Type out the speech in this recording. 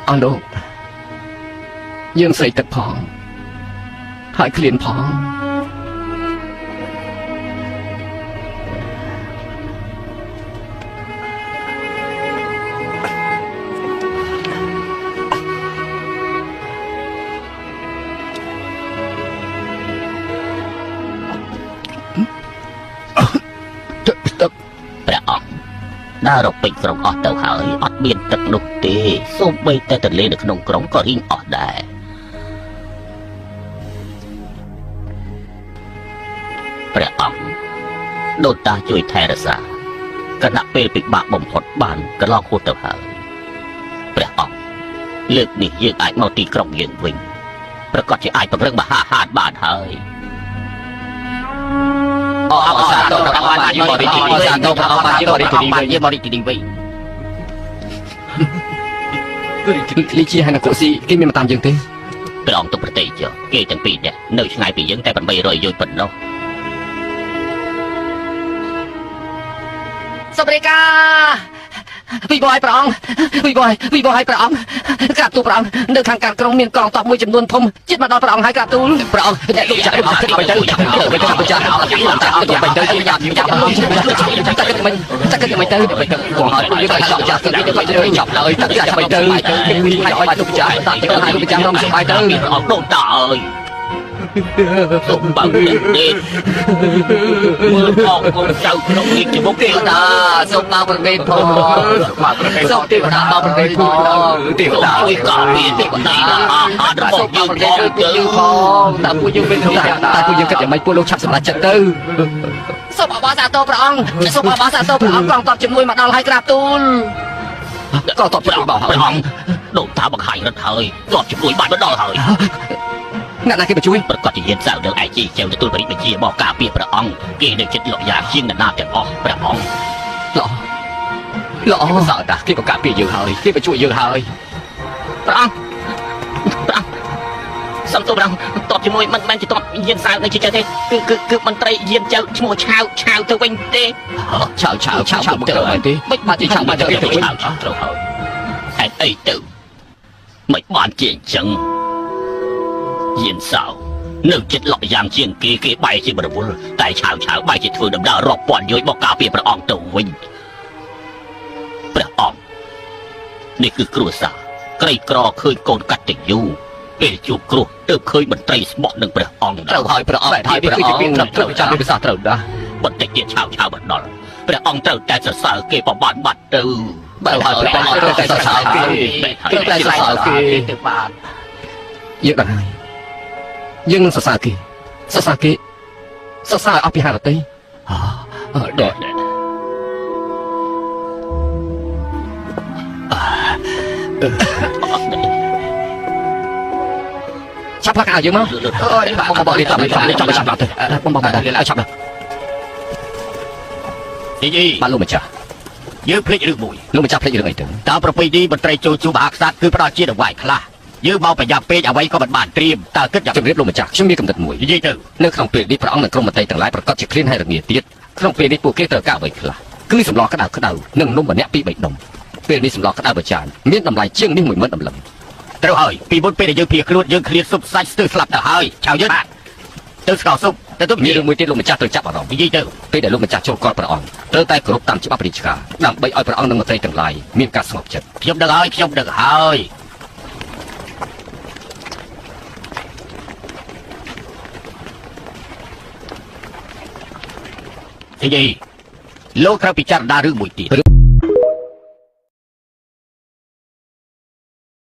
អង្គលោកយើងស្រីទឹកផងហើយឃ្លានផងព្រះអង្គដើររកពេជ្រក្រុងអស់ទៅហើយអត់មានទឹកនោះទេសូម្បីតែទន្លេនៅក្នុងក្រុងក៏រីងអស់ដែរព្រះអង្គដូនតាជួយថែរក្សាគណៈពេលពិបាកបំផុតបានកន្លងហួសទៅហើយព្រះអង្គលើកនេះយើងអាចមកទីក្រុងយើងវិញប្រកាសជាអាចពង្រឹងមហាហានបានហើយអបសាទរព្រះអង្គបានជាបរិទ្ធិអបសាទរព្រះអង្គបានជាបរិទ្ធិវិញលីជាហើយនគរស៊ីគេមានមកតាមយើងទេព្រះអង្គទុកប្រទេសចុះគេទាំងពីរនាក់នៅឆ្ងាយពីយើងតែ800យោជន៍ប៉ុណ្ណោះសូមរាយការណ៍វិបោឲ្យព្រះអង្គវិបោឲ្យព្រះអង្គក្រាបទូលព្រះអង្គនៅខាងការក្រុងមានកងទ័ពមួយចំនួនធំជិតមកដល់ព្រះអង្គហើយក្រាបទូលព្រះអង្គលោកចាក់លោកចាក់ទៅចាក់ទៅទៅទៅចាក់មិនទៅបងហើយយើងតែចាប់ចាប់ទៅចាប់ឡើយតែចាប់មិនទៅមានឲ្យលោកចាក់តែឲ្យលោកចាក់ខ្ញុំសុបាយទៅព្រះអង្គដូនតាអើយសូមបើកនេះមើលផងកូនចៅក្នុងនេះជាមុខទេវតាសូមបើកប្រវេណផងសូមទេវតាបើកប្រវេណផងទេវតាជួយការពារទេវតាអារបស់យើងផងទៅផងតែពួកយើងមានតែពួកយើងគិតយ៉ាងម៉េចពួកលោកឆាប់សម្រេចចិត្តទៅសូមអបអរសាទរព្រះអង្គសូមអបអរសាទរព្រះអង្គកងទ័ពជំនួយមកដល់ហើយក្រាបទូលកងទ័ពជំនួយមកព្រះអង្គដូនតាបង្ហាញរត់ហើយទ័ពជំនួយបានមកដល់ហើយអ្នកណាគេបញ្ជួយប្រកាសជាហ៊ានសៅនឹងឯជីជើងទទួលបរិយាជាបោះការពារព្រះអង្គគេនៅចិត្តលោកយ៉ាងជាងអ្នកណាទាំងអស់ព្រះអង្គល្អសោតាគេក៏ការពារយើងហើយគេបញ្ជួយយើងហើយព្រះអង្គសំទោសព្រះអង្គតបជាមួយមិនមែនជាតបយានសៅនៅជាចឹងទេគឺមន្ត្រីយានចៅឈ្មោះឆាវទៅវិញទេឆាវទៅហើយទេមិនបានជាឆាវមកទៅវិញឆាវត្រូវហើយហេតុអីទៅមិនបានជាអញ្ចឹងយានសៅនៅចិត្តលក់យ៉ាងជាងគេបែរជាបរវល់តែឆាវបែរជាធ្វើដំណើររាប់ពាន់យោជន៍មកការពារព្រះអង្គទៅវិញព្រះអង្គនេះគឺគ្រួសារក្រីក្រឃើញកូនកាត់ទៅយូរពេលជួបគ្រោះទើបឃើញមន្ត្រីស្មោះនឹងព្រះអង្គត្រូវហើយព្រះអង្គហើយវាគឺជាពាក្យត្រូវចាំភាសាត្រូវដែរបន្តិចទៀតឆាវបណ្ដល់ព្រះអង្គត្រូវតែសរសើរគេប្របានបាត់ទៅបើហើយព្រះអង្គត្រូវតែសរសើរគេទៅបានយើងដឹងហើយយើងនឹងសរសើរគេសរសើរអស់ពីហារតីដល់ឆាប់ផាក់ឲ្យយើងមកបងនេះចាប់ទៅបងឲ្យឆាប់ទៅយីបាទលោកម្ចាស់យើងភ្លេចរឿងមួយលោកម្ចាស់ភ្លេចរឿងអីទៅតើប្រពៃណីមន្ត្រីចូលជួបមហាក្សត្រគឺផ្ដល់ជាដង្វាយខ្លះយើងមកប្រញាប់ពេកអ្វីក៏មិនបានត្រៀមតើគិតយ៉ាងជំរាបលោកម្ចាស់ខ្ញុំមានកំណត់មួយនិយាយទៅនៅក្នុងពេលនេះព្រះអង្គនិងក្រុមមន្ត្រីទាំងឡាយប្រកាសជាឃ្លានហើយរងាទៀតក្នុងពេលនេះពួកគេត្រូវការអ្វីខ្លះគឺសម្លក្តៅនិងនំម្នាក់ពី3ដុំពេលនេះសម្លក្តៅមួយចានមានតម្លៃជាងនេះ10000តម្លឹងត្រូវហើយពីមុនពេលដែលយើងភៀសខ្លួនយើងឃ្លានស៊ុបសាច់ស្ទើរស្លាប់ទៅហើយឆៅយើងទៅស្កោស៊ុបទៅមានរឿងមួយទៀតលោកម្ចាស់ត្រូវចាប់អារម្មណ៍និយាយទៅពេលដែលលោកម្ចាស់ចូលកល់ព្រះអង្គត្រូវតែគោរពតាមច្បាប់រាជការដើម្បីឲ្យព្រះអង្គនិងមន្ត្រីទាំងឡាយមានការស្ងប់ចិត្តខ្ញុំដឹងហើយនិយាយលោកត្រូវពិចារណារឿងមួយទៀត